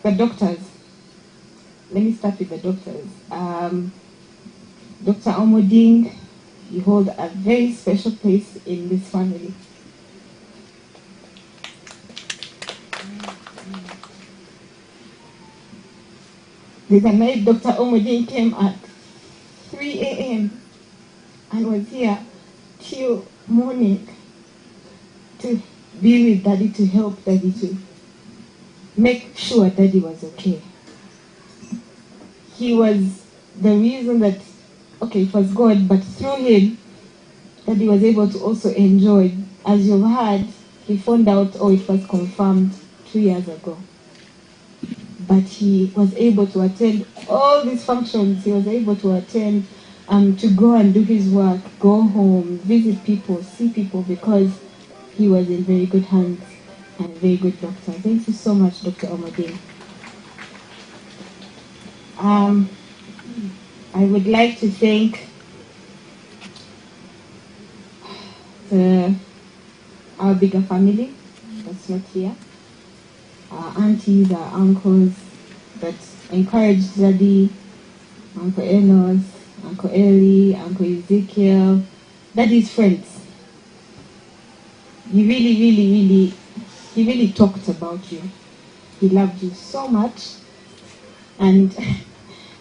The doctors. Let me start with the doctors. Dr. Omoding, you hold a very special place in this family. There's a night Dr. Omoding came at 3 a.m. and was here till morning to be with Daddy, to help Daddy, to make sure Daddy was okay. He was the reason that, okay, it was God, but through him, Daddy was able to also enjoy. As you've heard, he found out, or it was confirmed 2 years ago. But he was able to attend all these functions. He was able to attend, to go and do his work, go home, visit people, see people, because he was in very good hands and a very good doctor. Thank you so much, Dr. Omoding. I would like to thank our bigger family that's not here, our aunties, our uncles that encouraged Daddy, Uncle Enos, Uncle Elly, Uncle Ezekiel, Daddy's friends. He really talked about you. He loved you so much. And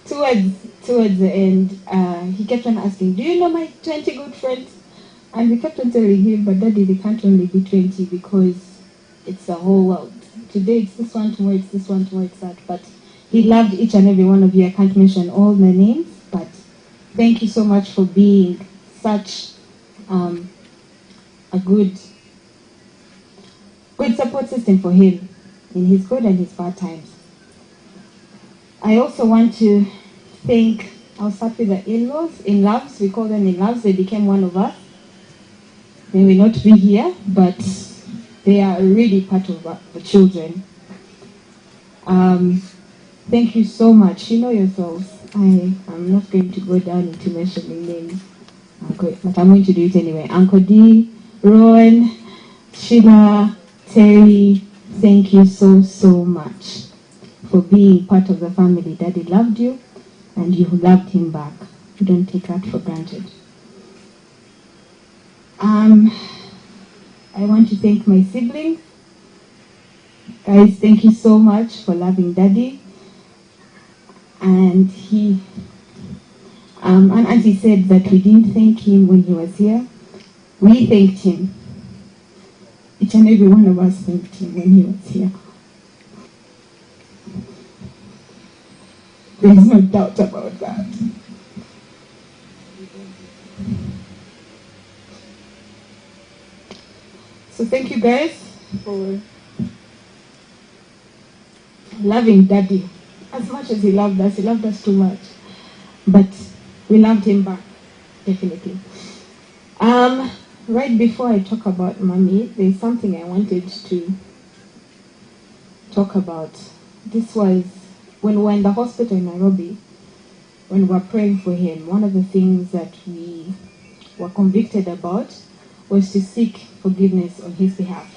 towards the end, he kept on asking, do you know my 20 good friends? And we kept on telling him, but Daddy, they can't only be 20 because it's the whole world. Today it's this one, tomorrow it's this one, tomorrow it's that. But he loved each and every one of you. I can't mention all the names, but thank you so much for being such a good support system for him in his good and his bad times. I also want to thank, I'll start with the in-laws, in-laws, we call them in-laws. They became one of us. They may not be here, but they are really part of the children. Thank you so much. You know yourselves. I'm not going to go down into mentioning names, but I'm going to do it anyway. Uncle D, Rowan, Sheila, Terry, thank you so much for being part of the family. Daddy loved you, and you loved him back. We don't take that for granted. I want to thank my siblings. Guys, thank you so much for loving Daddy. And Auntie said that we didn't thank him when he was here. We thanked him. Each and every one of us thanked him when he was here. There's no doubt about that. So thank you guys for loving Daddy. As much as he loved us too much. But we loved him back, definitely. Right before I talk about Mommy, there's something I wanted to talk about. This was when we were in the hospital in Nairobi, when we were praying for him. One of the things that we were convicted about was to seek forgiveness on his behalf.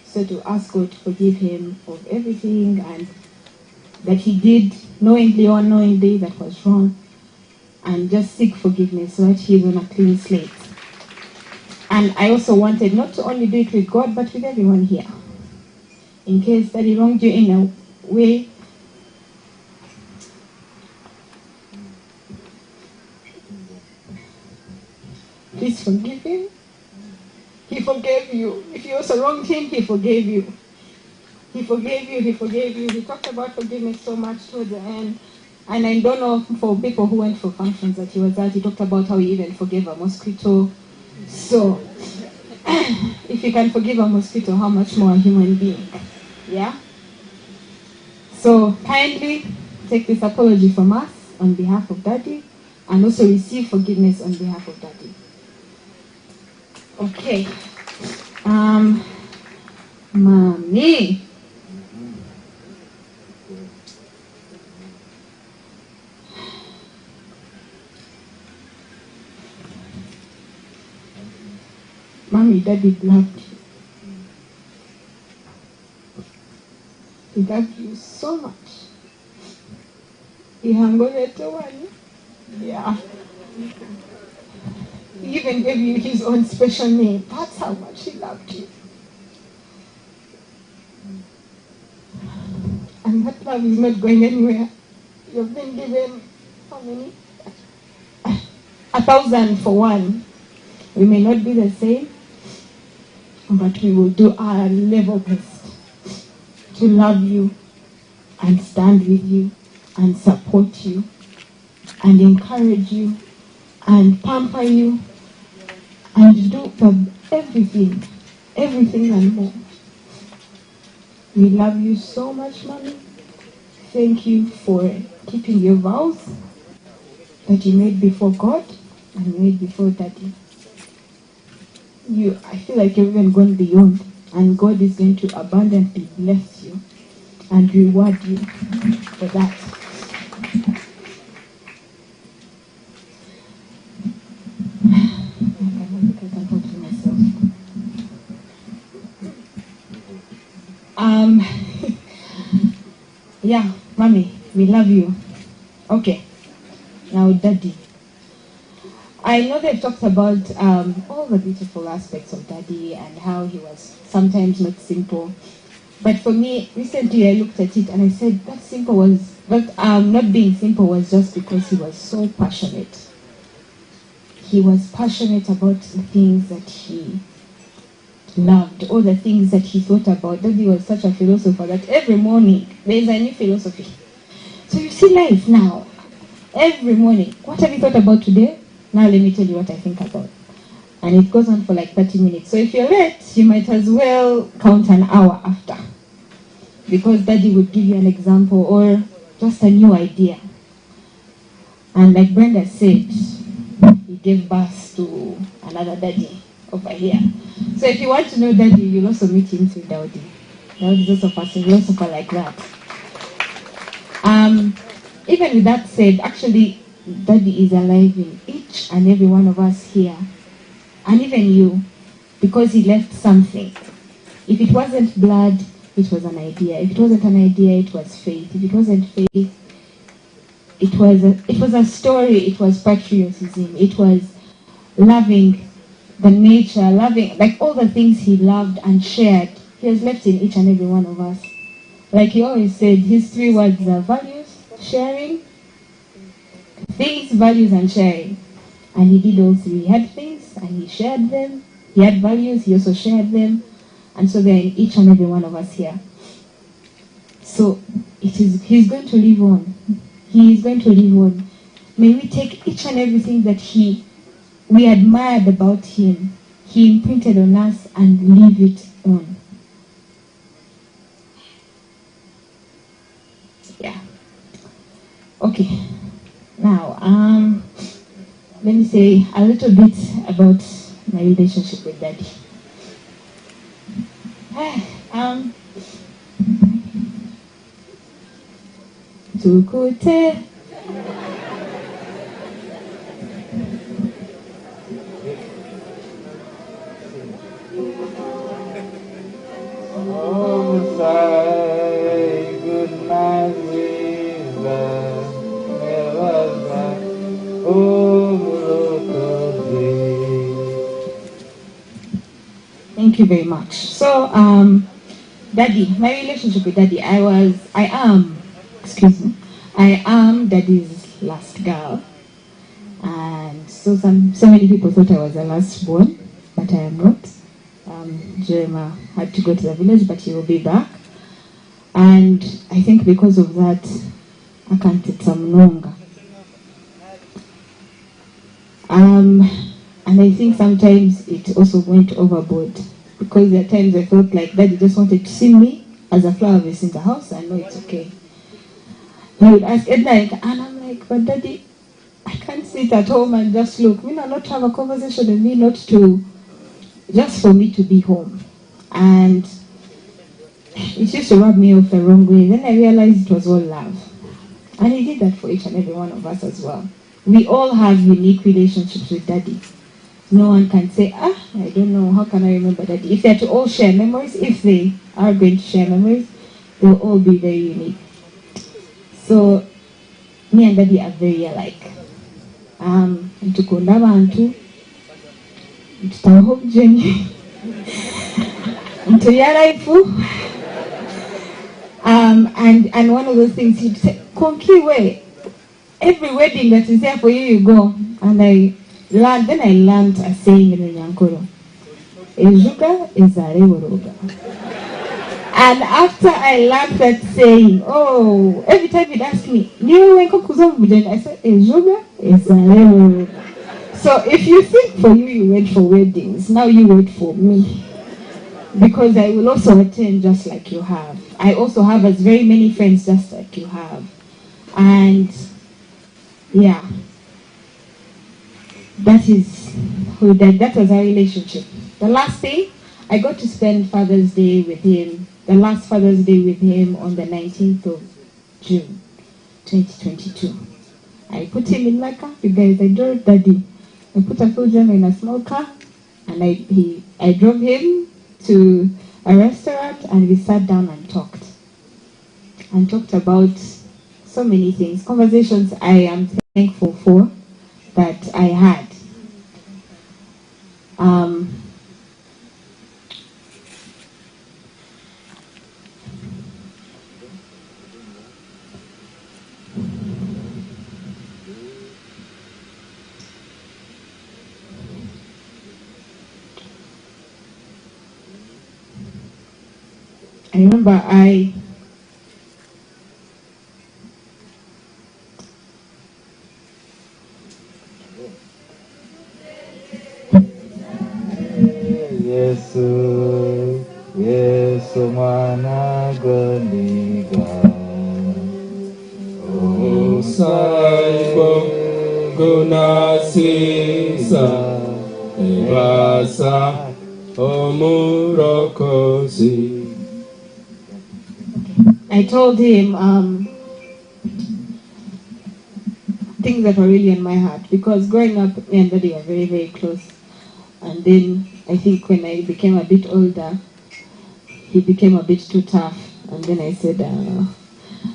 So to ask God to forgive him of everything and that he did knowingly or unknowingly that was wrong, and just seek forgiveness so that he's on a clean slate. And I also wanted not to only do it with God, but with everyone here. In case that he wronged you in a way, please forgive him. He forgave you. If you also wronged him, he forgave you. He forgave you, he forgave you. He talked about forgiveness so much towards the end. And I don't know for people who went for functions that he was at, he talked about how he even forgave a mosquito. So, if you can forgive a mosquito, how much more a human being? Yeah? So, kindly take this apology from us on behalf of Daddy, and also receive forgiveness on behalf of Daddy. Okay. Mommy. Mommy, Daddy loved you. We love you so much. Elly Tumwiine. Yeah. He even gave you his own special name. That's how much he loved you. And that love is not going anywhere. You've been given, how many? 1,000 for one. We may not be the same, but we will do our level best to love you and stand with you and support you and encourage you and pamper you and do everything and more. We love you so much, Mommy. Thank you for keeping your vows that you made before God and made before Daddy. I feel like you've even gone beyond, and God is going to abundantly bless you and reward you for that. Yeah, Mommy, we love you. Okay, now Daddy. I know they've talked about all the beautiful aspects of Daddy and how he was sometimes not simple. But for me, recently I looked at it and I said not being simple was just because he was so passionate. He was passionate about the things that he loved, all the things that he thought about. Daddy was such a philosopher that every morning there's a new philosophy. So you see life now. Every morning, what have you thought about today? Now let me tell you what I think about. And it goes on for like 30 minutes. So if you're late, you might as well count an hour after. Because Daddy would give you an example or just a new idea. And like Brenda said, he gave birth to another Daddy over here. So if you want to know Daddy, you'll also meet him through Daudi. Daudi is also a philosopher like that. Even with that said, actually, Daddy is alive in each and every one of us here. And even you, because he left something. If it wasn't blood, it was an idea. If it wasn't an idea, it was faith. If it wasn't faith, it was a story. It was patriotism. It was loving the nature, loving like all the things he loved and shared. He has left in each and every one of us. Like he always said, his 3 words are values, sharing, things, values, and sharing. And he did all 3. He had things and he shared them. He had values, he also shared them. And so they're in each and every one of us here. So he's going to live on. He is going to live on. May we take each and everything that we admired about him, he imprinted on us, and leave it on. Yeah. Okay. Now, let me say a little bit about my relationship with Daddy. Tukute. Good night, Thank you very much. So, Daddy, my relationship with Daddy, I am Daddy's last girl. And so many people thought I was the last born, but I am not. Jeremiah had to go to the village, but he will be back. And I think because of that, I can't take some longer. And I think sometimes it also went overboard, because there are times I felt like Daddy just wanted to see me as a flower vase in the house. I know it's okay. He would ask at night, and I'm like, but Daddy, I can't sit at home and just look. Not have a conversation with me, just for me to be home. And it used to rub me off the wrong way. Then I realized it was all love. And he did that for each and every one of us as well. We all have unique relationships with Daddy. No one can say, I don't know, how can I remember Daddy? If they're to all share memories, if they are going to share memories, They'll all be very unique. So me and Daddy are very alike. Tukunda abantu, tutaho jenye, mtuyaraifu. And one of those things he'd say, Konki way, every wedding that is there for you, you go. And I learned a saying in Nyankoro. Ejuga ezare woroga. And after I learned that saying, oh, every time he'd ask me, I said, Ejuga ezare woroga. So if you think for you wait for weddings, now you wait for me. Because I will also attend just like you have. I also have as very many friends just like you have. And yeah, that was our relationship. The last thing, I got to spend Father's Day with him, the last Father's Day with him on the 19th of June, 2022. I put him in my car. You guys, I drove Daddy. I put a full in a small car, and I drove him to a restaurant, and we sat down and talked about so many things, conversations I am thankful for that I had. I remember Yesu mwana gondiga Saibo gunasisa ebasa omurokozi. I told him things that were really on my heart, because growing up, me and Daddy were very, very close. And then I think when I became a bit older, he became a bit too tough. And then I said,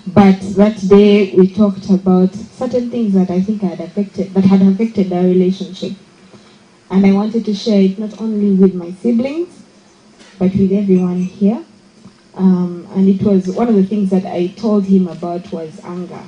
but that day we talked about certain things that I think had affected our relationship. And I wanted to share it not only with my siblings, but with everyone here. And it was one of the things that I told him about was anger.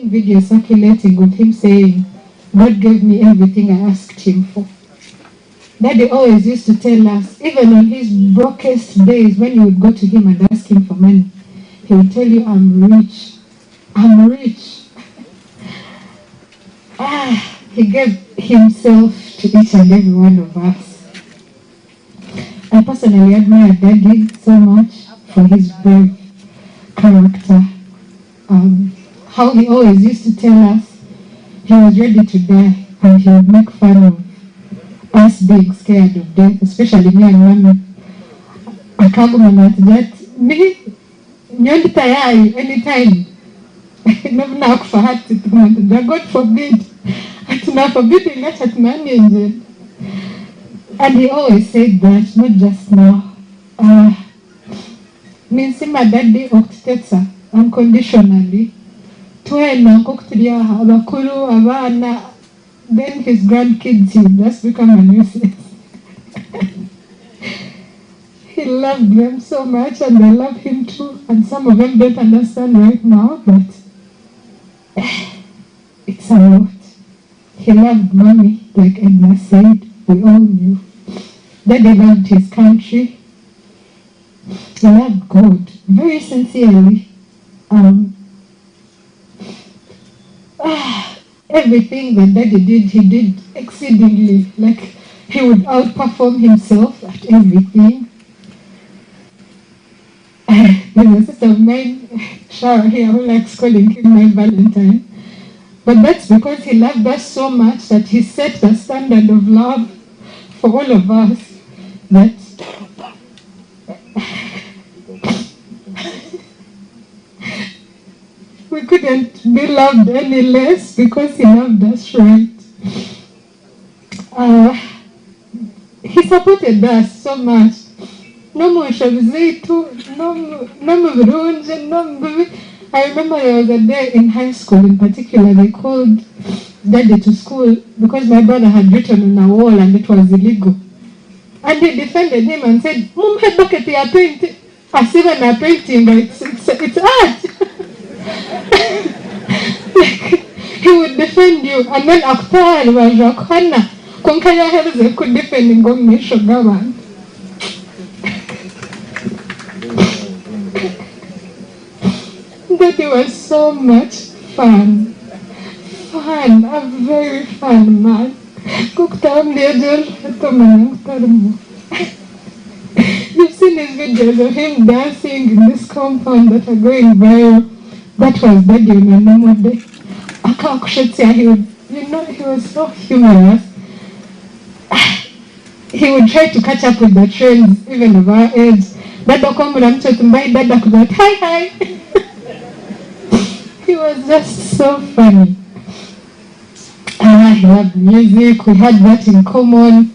video circulating with him saying, God gave me everything I asked him for. Daddy always used to tell us, even on his brokest days, when you would go to him and ask him for money, he would tell you, I'm rich. I'm rich. He gave himself to each and every one of us. I personally admire Daddy so much for his brave character. How he always used to tell us he was ready to die, and he would make fun of us being scared of death, especially me and Mommy. Akagumana that me, nyoni tayari anytime. Never now for heart to God forbid. Atuna forbidding that at man angel. And he always said that, not just now. Means my daddy oktetsa unconditionally. Twena koktulia abakuru abana. Then his grandkids will just become a nuisance. He loved them so much and they love him too. And some of them don't understand right now, but it's a lot. He loved Mommy, like Edna said, we all knew. Daddy loved his country. He loved God very sincerely. Everything that Daddy did, he did exceedingly. Like, he would outperform himself at everything. There's a sister of mine, Shara here, who likes calling him my Valentine. But that's because he loved us so much that he set the standard of love for all of us that we couldn't be loved any less because he loved us right. He supported us so much. No more Shavizitu, no Virunja, no. I remember there was a day in high school in particular, they called Daddy to school because my brother had written on a wall and it was illegal. And he defended him and said, Mom, head back at your painting. As even a painting, but it's art. Like, he would defend you. And then after I was Rakana, Konkaya Helze could defend him going to Shogaman. That it was so much fun. A very fun man. You've seen his videos of him dancing in this compound that are going viral. That was Daddy on a normal day. He was so humorous. He would try to catch up with the trends, even of our age. Dada come and to buy Dada could go, hi. He was just so funny. He loved music, we had that in common.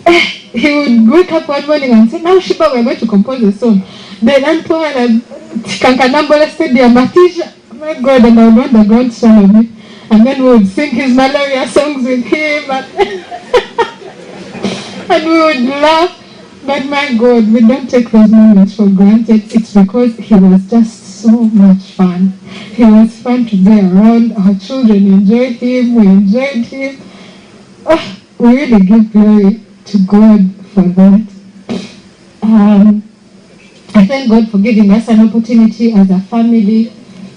He would wake up one morning and say, now Shiba, we're going to compose a song. Then Antoine and Kankanambola Stadium, Matisha, my God, and I would want the ground son of me. And then we would sing his malaria songs with him. And we would laugh. But my God, we don't take those moments for granted. It's because he was just so much fun. He was fun to be around. Our children enjoyed him. We enjoyed him. We really give glory to God for that. I thank God for giving us an opportunity as a family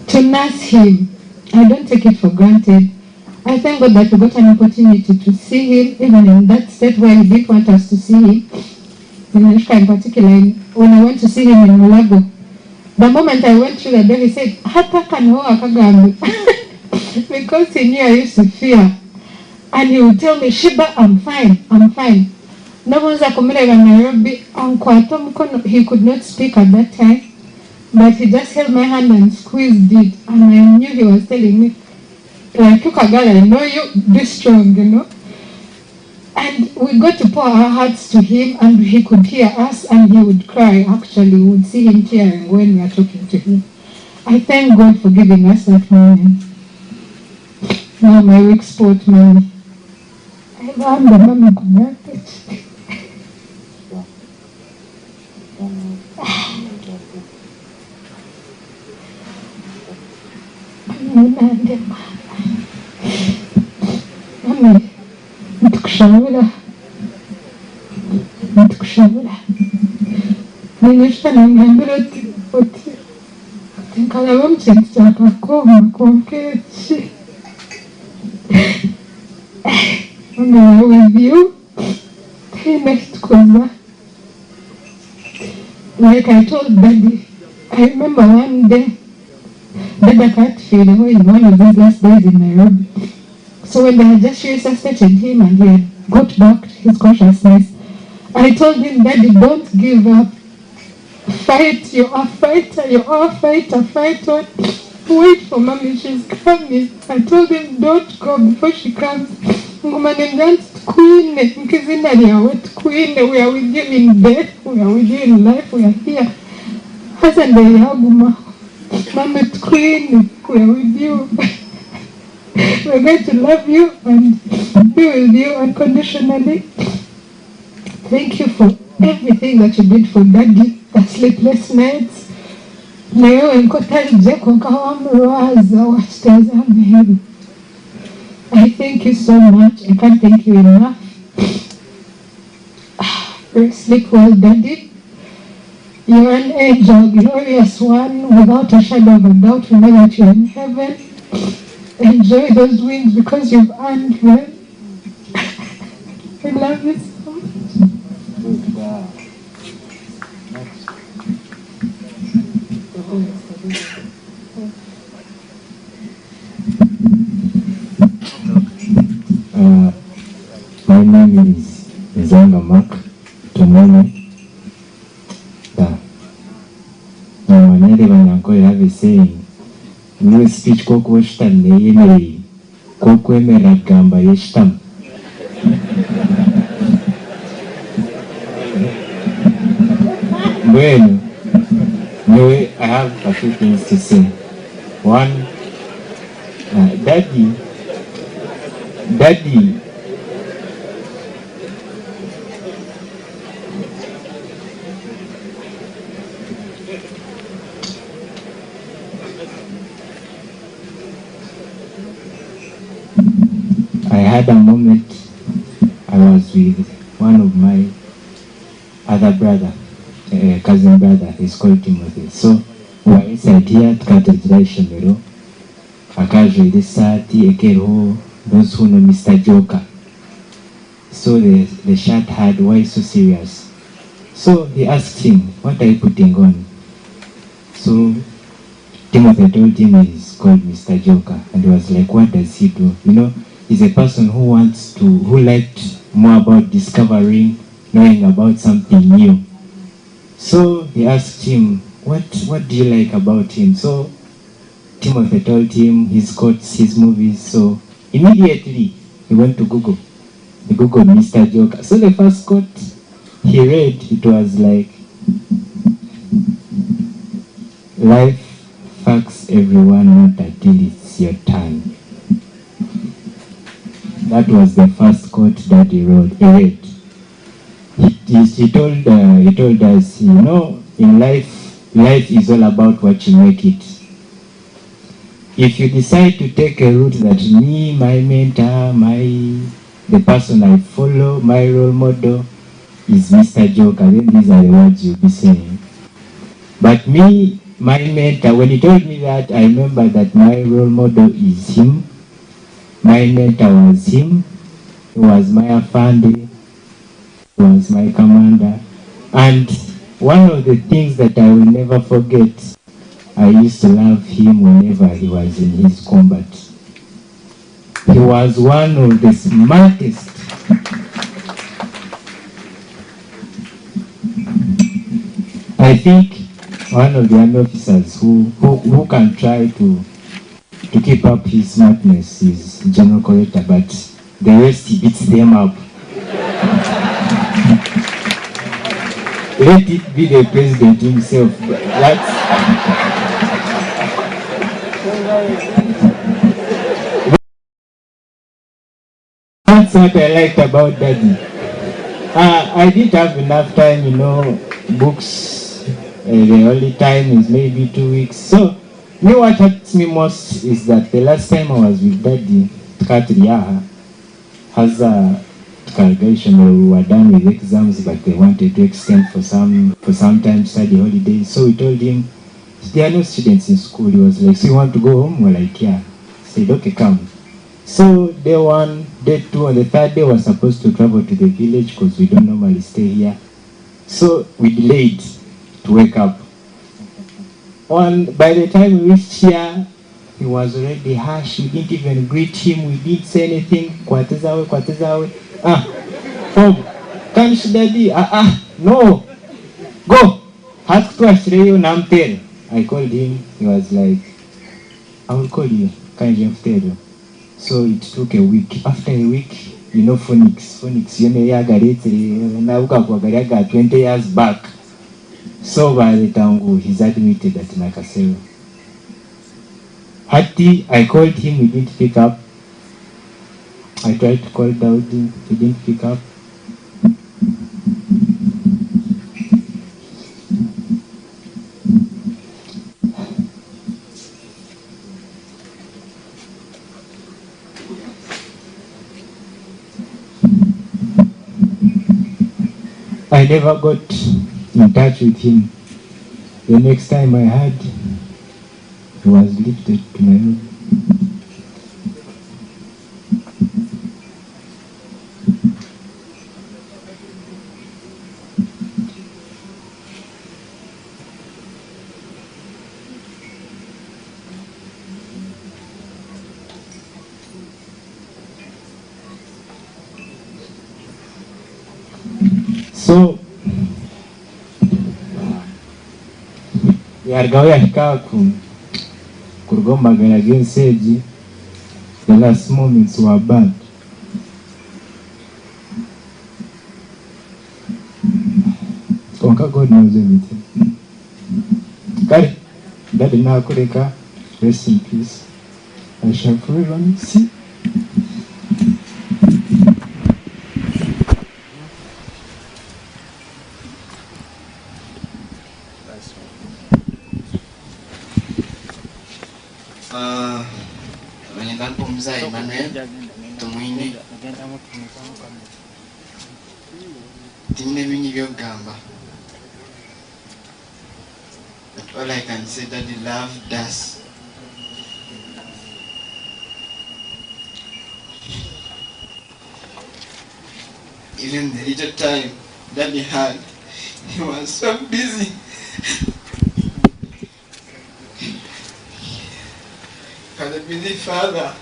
to nurse him. I don't take it for granted. I thank God that we got an opportunity to see him, even in that state where he didn't want us to see him. In particular, when I went to see him in Mulago, the moment I went through the door, he said, Hata kanoa kagambi. Because he knew I used to fear. And he would tell me, Shiba, I'm fine. He could not speak at that time, but he just held my hand and squeezed it. And I knew he was telling me, like, Kukagala, I know you, be strong, you know. And we got to pour our hearts to him, and he could hear us, and he would cry. Actually, we would see him tearing when we are talking to him. I thank God for giving us that moment. Now my weak sport, Mommy. I love the Mommy connected. Mami, nitukushabura. Ningishana ngambira oti nkalaba mu kintu kyakakoma konkeeki. Mami, I with you. Next koza. Like I told Daddy, I remember one day, Dada can't feel in one of these last days in Nairobi. So when they had just resuscitated him and he had got back to his consciousness, I told him, Daddy, don't give up. Fight, you are a fighter, you are a fighter, fight on. Wait for Mommy, she's coming. I told him, don't go before she comes. Queen, Queen, we are with you in death, we are with you in life, we are here. Hassan Mama, Queen, we are with you. We are going to love you and be with you unconditionally. Thank you for everything that you did for Daddy, the sleepless nights. I thank you so much. I can't thank you enough. Sleep well, Daddy. You're an angel, glorious one, without a shadow of a doubt. We know that you're in heaven. Enjoy those wings because you've earned them. I love you so much. Good God. My name is Elly Tumwiine. I have a saying, no speech koko shtam ne yeme koko emera gamba yeshtam. Bueno, anyway, I have a few things to say. One, Daddy, I had a moment. I was with one of my other brother, cousin brother. He's called Timothy. So we were inside here tukategera ishomero. Akaje risati ekero those who know Mr. Joker. So the chat had, why so serious? So he asked him, what are you putting on? So Timothy told him he's called Mr. Joker, and he was like, what does he do? You know, he's a person who liked more about discovering, knowing about something new. So he asked him, what do you like about him? So Timothy told him his quotes, his movies. So immediately he went to Google. He Googled Mr. Joker. So the first quote he read, it was like, life fucks everyone not until it's your turn. That was the first quote that he read. He told us, you know, in life is all about what you make it. If you decide to take a route that me, my mentor, the person I follow, my role model is Mr. Joker, then these are the words you'll be saying. But me, my mentor, when he told me that, I remember that my role model is him. My mentor was him. He was my afande. He was my commander. And one of the things that I will never forget, I used to love him whenever he was in his combat. He was one of the smartest. I think one of the army officers who can try to keep up his smartness is General Collector, but the rest he beats them up. Let it be the president himself. That's what I liked about Daddy. I didn't have enough time, you know, books. The only time is maybe 2 weeks. So Me, what hurts me most is that the last time I was with Daddy, Tukatiriyaha, has a congregation where we were done with exams, but they wanted to extend for some time study holidays. So we told him there are no students in school. He was like, "So you want to go home?" We're like, "Yeah." He said, "Okay, come." So day 1, day 2, on the 3rd day we were supposed to travel to the village because we don't normally stay here. So we delayed to wake up. By the time we reached here, he was already harsh. We didn't even greet him. We didn't say anything. Kwatizawe, kwatizawe. Fob, can she daddy? No. Go. Ask to Ashreyo Namtel. I called him. He was like, I will call you. Can you tell you? So it took a week. After a week, you know Phoenix, you know, Yaga 20 years back. So by the time he's admitted at Nakasero. Hati, I called him, he didn't pick up. I tried to call Daudi, he didn't pick up. I never got in touch with him. The next time I heard, he was lifted to my room. So, yargawe yahika kurugomagana against Seji. The last moments were bad. Onka God knows everything. Kari, Daddy Nakureka, rest in peace. I shall forever miss you. Menyenangkan mzai Emmanuel Tumwiine Tumwiine bingi by'okugamba. All I can say that he loved us. Even the little time that he had, he was so busy. For the busy father.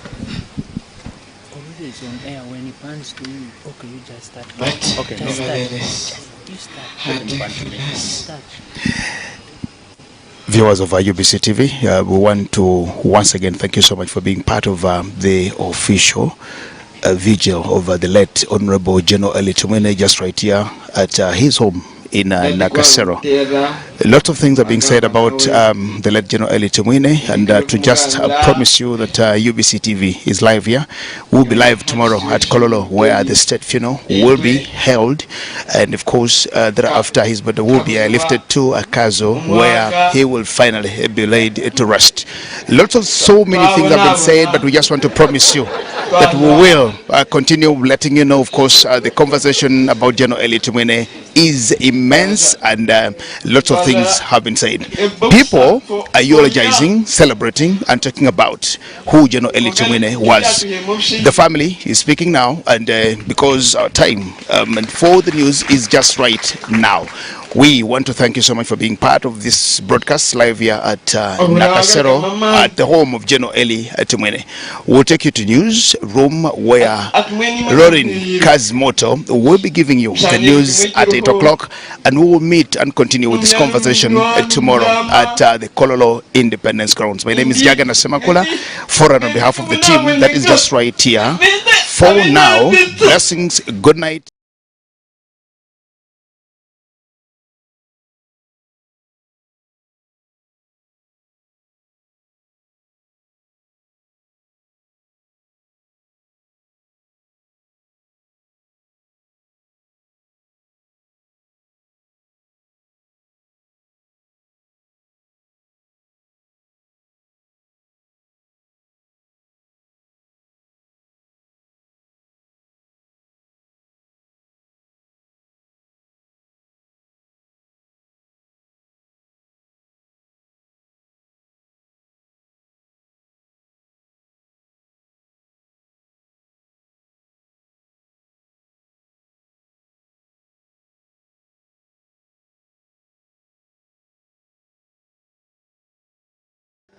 Already it's on air. When he pans to you, okay, you just start. But okay, nevertheless, you start. start. Viewers of UBC TV, we want to once again thank you so much for being part of the official vigil of the late Honorable General Elly Tumwiine, just right here at his home in Nakasero. Lots of things are being said about the late General Elly Tumwiine, and to just promise you that UBC TV is live here. We'll be live tomorrow at Kololo, where the state funeral will be held, and of course thereafter his body will be lifted to Akazo, where he will finally be laid to rest. Lots of so many things have been said, but we just want to promise you that we will continue letting you know, of course, the conversation about General Elly Tumwiine is immense, and lots of things have been said. People are eulogizing, celebrating, and talking about who General Elly Tumwiine was. The family is speaking now, and because our time and for the news is just right now. We want to thank you so much for being part of this broadcast live here at Nakasero, at the home of General Elly Tumwiine. We'll take you to news room where Lauren Kazimoto will be giving you the news at 8 o'clock, and we will meet and continue with this conversation tomorrow at the Kololo Independence Grounds. My name is Jagana Semakula, for and on behalf of the team that is just right here. For now, blessings, good night.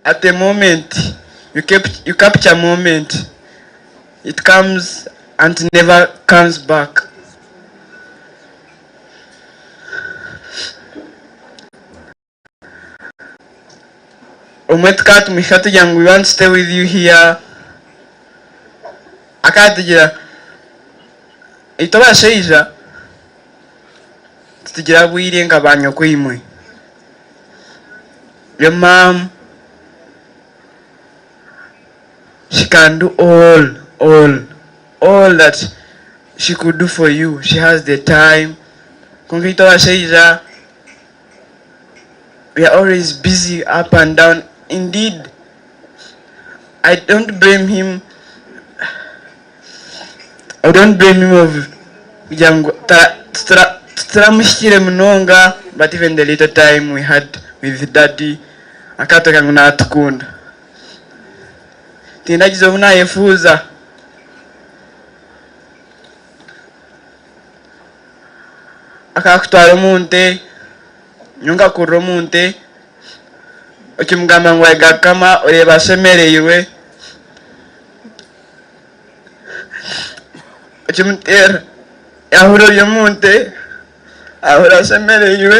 at the moment, you capture a moment. It comes and never comes back. Umetkat mishatu yang we want to stay with you here. Akatigira itoba sheija tugira bwire ngabanyo kwimwe. Your mom, she can do all that she could do for you. She has the time. Itoba sheija, we are always busy up and down. Indeed, I don't blame him. I don't blame him of but even the little time we had with daddy, akatoka ng'atukunda. Tindagizo munayefuza. Akakutwara omunte, nyunga kurra omunte, okimugamba ngu agakama oreba asemereirwe. Okimutera yahura oyo omunte, ahura asemereirwe,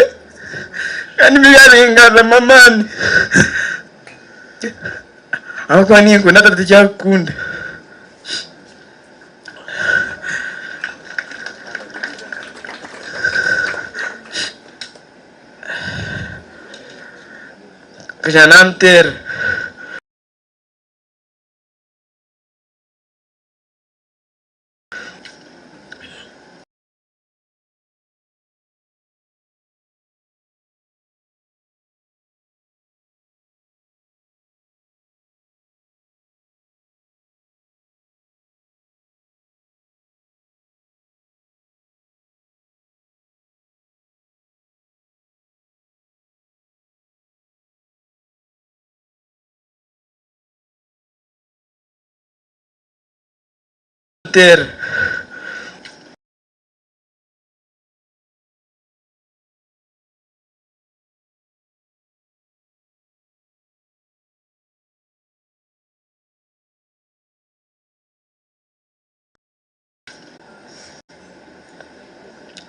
kandi byaringana mamani. Abakuba ninkunda tate tikyakukunda. Kaya namutera.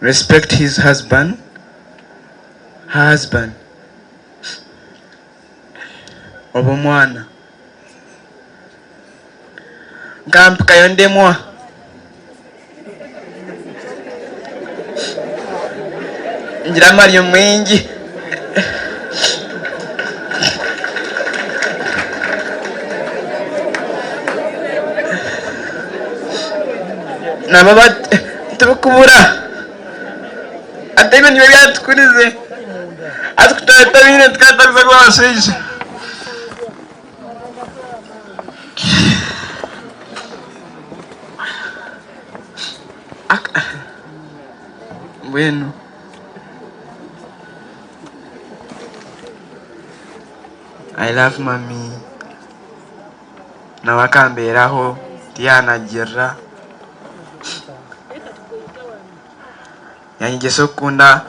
Respect his husband. Her husband. Obomwana. Gamp kayonde mwa. Ngira Mario mwingi. Na baba tubukubura. Atebe niwe yatukurize. Atukutatabine tukataza kwa wasije. Bueno. I love mommy. Na wakamberaho Tiana Jirra. Yanjye sokunda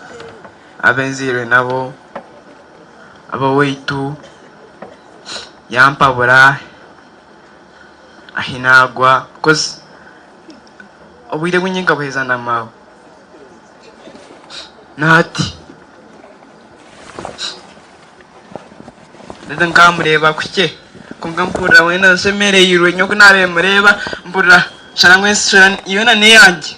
abenzire nabo abo weitu yampabura ahinagwa cause obwire bunyinga bwezana mawe nati ndetse nkamureba kuke kungampura wena semereyirwe nyoko nabe mureba mpura sharangwe sura yona ne yanjye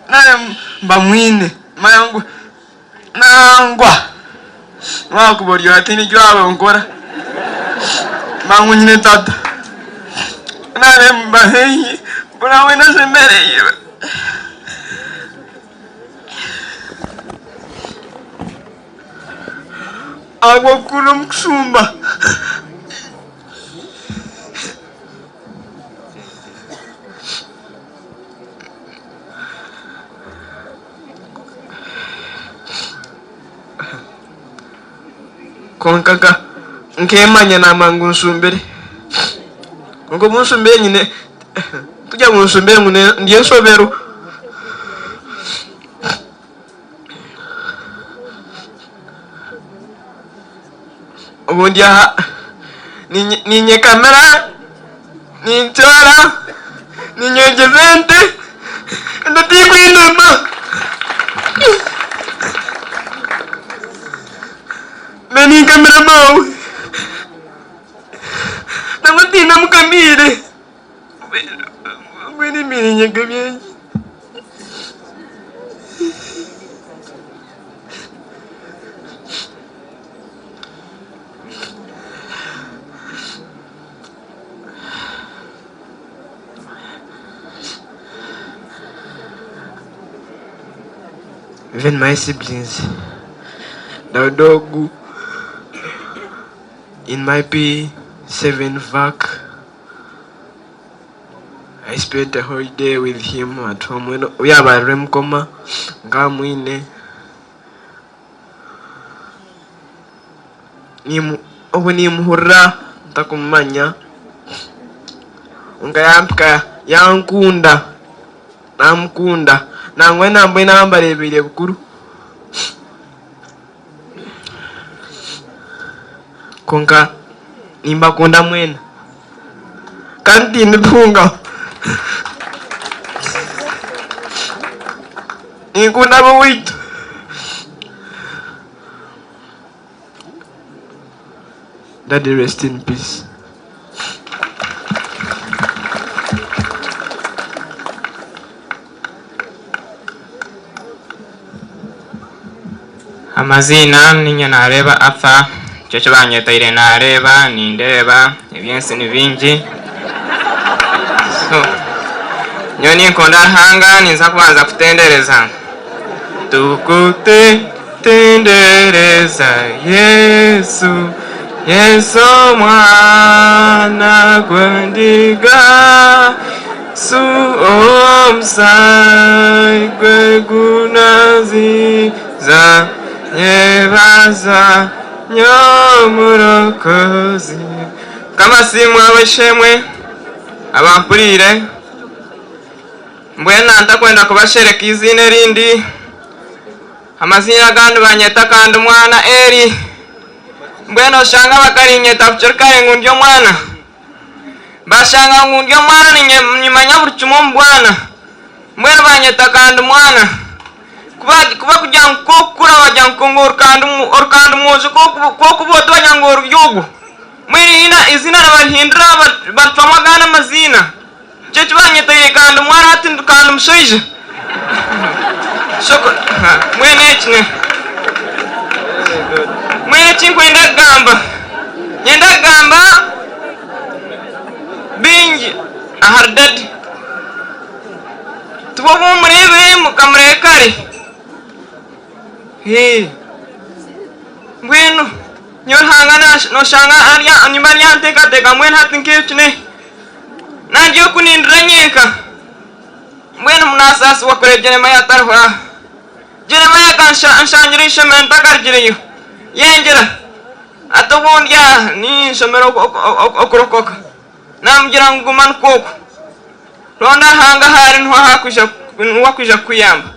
naye mbamwine mayangu nangwa wakuboryo ati ni jwawe nkora mangunyine tata naye mbaheyi bura wena semereyirwe agwa kurum kusumba konkaka nkemanya namangu nsumbere ngo munsumbere nyine tujya munsumbere ngune ndiye nsobero ubundi ninye kamera ninchora ninyegezente ndatikwinuma nani kamera mau namatina mukamire bwini miri nyegabyenyi even my siblings, the dog in my P7 vac, I spent a whole day with him at home. We have a remkoma, Ngamwine. Ni muhura takumanya. Ungayampka yankunda. Namkunda. Nangwe namwe nambarebire bukuru konka nimba kunda mwena kandi nipunga nikunda bwitu Daddy, rest in peace. Amazina ninyo nareba apfa cyo banyetaire nareba nindeba ebyensi ni bingi so nyoni nkonda hanga ninza kubanza kutendereza tukutendereza Yesu Yesu mwana gwendiga su omsai gwegunazi za Yebaza nyomurokozi kama simu abashemwe abampurire mbwena ntakwenda kubashereka izina rindi amazina gandi banyeta kandi mwana Elly mbwena oshanga bakarinyeta kuchirikare ngundyo mwana bashanga ngundyo mwana nimanya buruchumo mbwana mbwena banyeta kandi mwana kuba kugira ngo kura bajya ngongor kandi muzi ko kuboto bajya ngor yugo mwiri ina izina n'abahindura batwamagana amazina cyo kibanyetaye kandi mwana ati kandi mushoije shoko mwene kine mwene kinkwenda gamba bingi ahardad tubo murebe mukamrekare bueno nyor hangana no shanga arya anyuma teka mwen hatin kechne nanjo kunindrenyeka mwen munasas wakore Jeremiah tarwa Jeremiah kan shanjiri shemen takarjiri yenjira atobon ya ni shemero okrokok namjira nguman kok ronda hanga harin hakusha kuyamba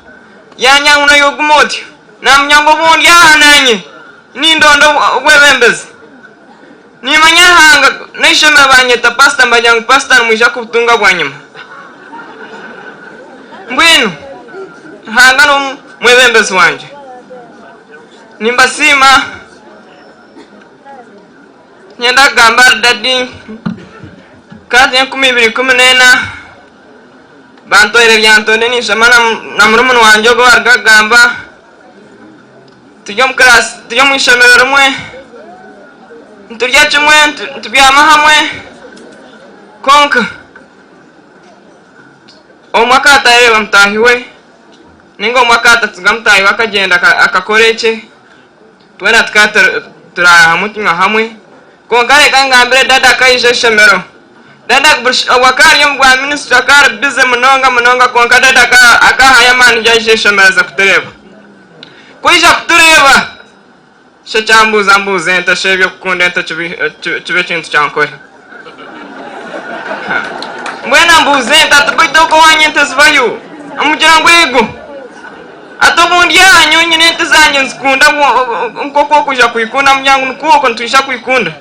yanya una yogumoti namnyango bundi yananye nindondo webembezi nimanya hanga nisheme banyeta pasta mbajang pasta mwisha kutunga bwanyuma mbwenu hanga no mwebembezi wanje nimbasima nyenda gamba dadi kati 2019 bantu erelyantone ni shamana na murumu wanje go arga gamba tujya mu class tujya mu ishomero rumwe turya kimwe tubyama hamwe konka omwaka atareba mtahiwe ningo omwaka atatugamtahiwe akagenda akakoreke twena turara hamwe konka reka ngambere dada kayije ishomero dada wakari yo mwa minister akara bize munonga konka dada akahaya mani jaje ishomero za kutereba kuija kutureba shachambuza mbuze ntashebye kukunda ntachube kintu cyankora mbwena mbuze ntatubito ko wanye ntazibayo amugira ngo yego atobundi yanyu nyine tuzanye nzikunda nkoko kuja kwikunda myangu nuko ntuisha kwikunda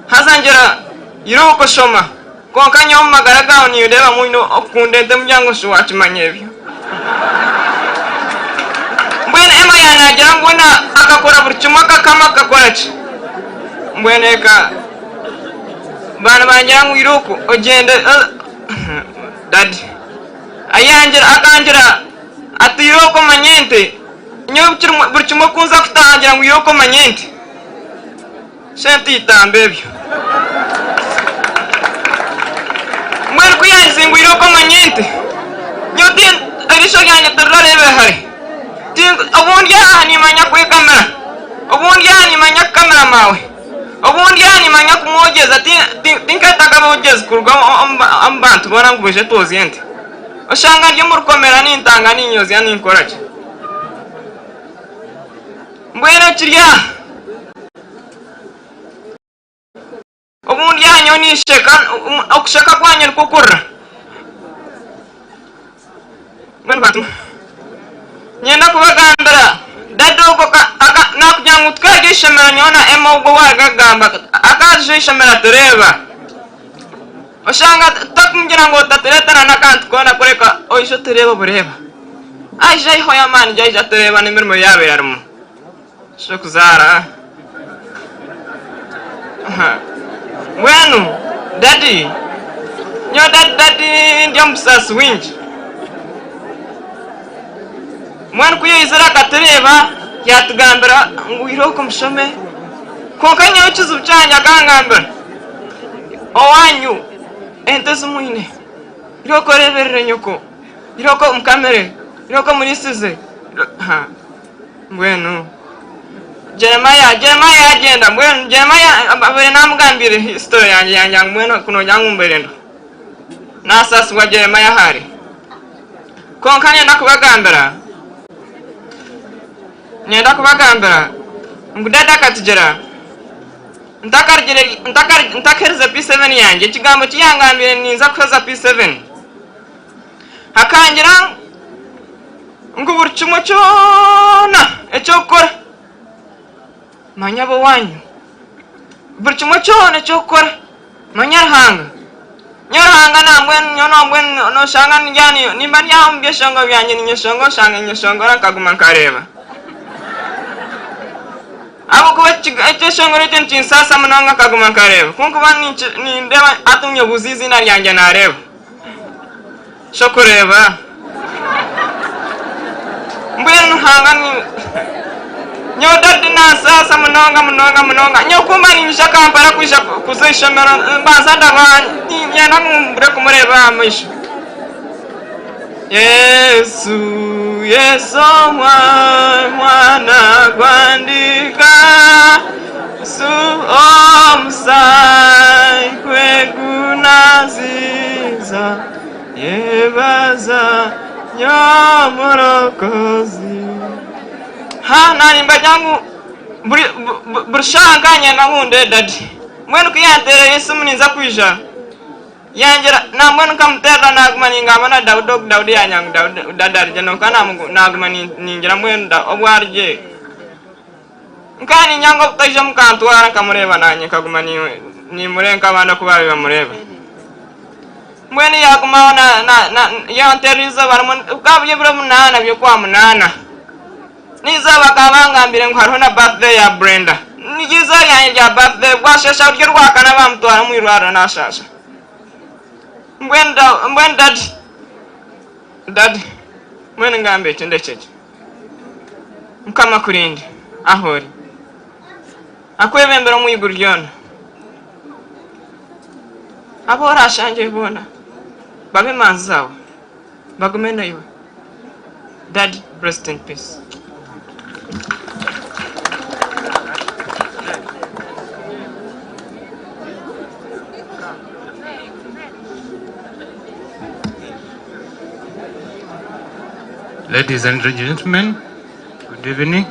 hazangera iroko shoma konka nyoma magara gawo ni ureba muno okunde nte myangu sho wakimanyebyo mbwene ema yanagira mbona akakora buri kimwe akakama akakora ki mbwene ka bana bangira ngo iroko ogende dadi ayangira akangira ati iroko manyente nyo buri kimwe kunza kutangira ngo iroko manyente senti itambebyo mwere kuyanze ngo iroko manyente nyo tin arisho yanye turarebe hari ubundi yani manya kwe kamera ubundi yani manya kamera mawe ubundi yani manya kumwogeza tinkataga bogeza kurwa ambantu bona ngubije toziyente oshanga ryo murukomera n'intanga n'inyozi ya n'inkoraje mbwera kirya ubundi yanyo nisheka okushaka kwanya kukura mbwira nyenda kubagambira dadogo nakujyangu twagishamira nyona ema ubwo wagagamba akajishamira tureba oshanga takumgira ngo taturetana nakantu kona kureka oisho tureba bureba aje iho yamani jaje tureba n'imirimo yabe yarimo sho kuzara bueno daddy nyo daddy ndio msasi winji mwana kuyizira katureba yatugambira ngo iroko mushome konka nyo kizu cyanya kangambira owanyu ente zumuine iroko reberere nyoko iroko mkamere iroko murisize ha bueno Jeremiah agenda bueno Jeremiah abere namugambire history yanjye mweno kuno nyangumberendo nasasi wa Jeremiah hari konka nyenda kubagambira nyenda kubagambira ngudada katugera ntakereza P7 yanjye ikigambo kiyangambire ninza kweza P7 hakangira ngo buri kimwe cyona ecyo gukora manyabo wanyu buri kimwe cyona cyo gukora manyarahanga namwe no shanga njyani nimba nyambye shanga byanjye ninyeshongo shanga nyeshongo rakaguma kareba abo kuba icyo shongore cyo nsasa munanga kaguma kareba kunko bani ni ndeba atumye buzizi na ryanjye nareba sho kureba mbwenu hanga ni nyodadi na sasa munanga nyokumba ni nshaka Kampala kwisha kuzishomera bazanda bani nyana mumbure kumureba amisho Yesu mwana gwandika su omsai kwegunaziza yebaza nyamorokozi nani mbajangu burshanganya na ngunde dadi mwenu kuyantere Yesu muninza kwisha yanjira na mwenu kamtera nagumani ngamana Daudi yanyangu dadari jano kana nagumani ninjira mwenu obwarje nkani nyango taje mukantwara kamureba nanye kagumani ni murenka banda kubabe bamureba mwenu yagumana na yanteriza barumon ukabye bro munana byo kwa munana niza bakabangambire ngo hariho na birthday ya Brenda nigiza yanjye ya birthday gwashasha uryo rwakana bamutwara mu irwara nashasha Mbwenda dadi mwene ngambe chendecheche mkama kurindi ahori akwebembera mwiguru ryona abora ashanje bona babe manzawo bagumena iwe Daddy, rest in peace. Ladies and gentlemen, good evening.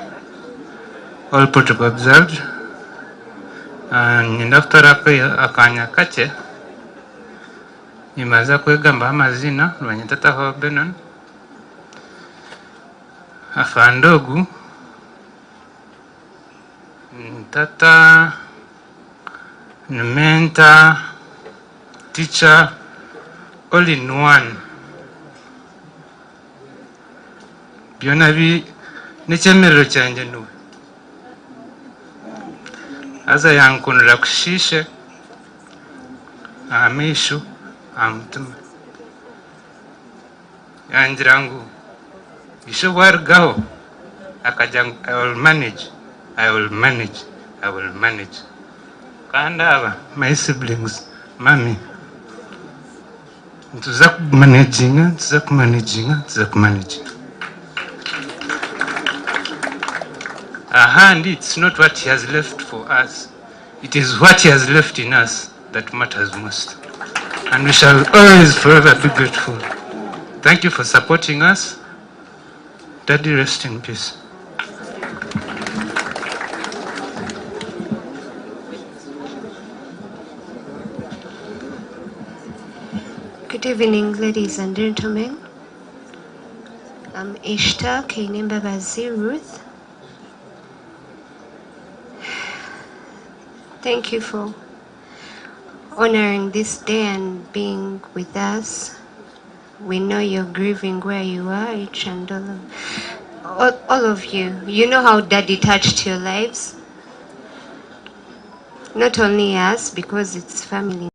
All protocol observed. Nindafutarako akanya kake nimaze kwegamba amazina lwanyatataho Benon afandogu, tata, mentor, teacher, all in one. Byona n'ekyemerero kyanje nuwe. Aza yankunira kushishe, amisho, amutima. Yangira ngu, isho bwargaho, akajya I will manage, I will manage, I will manage. Kandaba, my siblings, mami, tuza kumanaging. And it's not what he has left for us. It is what he has left in us that matters most. And we shall always forever be grateful. Thank you for supporting us. Daddy, rest in peace. Good evening, ladies and gentlemen. I'm Ishta Kainembabazi Ruth. Thank you for honoring this day and being with us. We know you're grieving where you are, each and all of you. You know how Daddy touched your lives. Not only us, because it's family.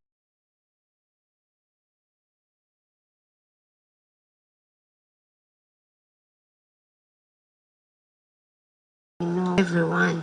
You know, everyone.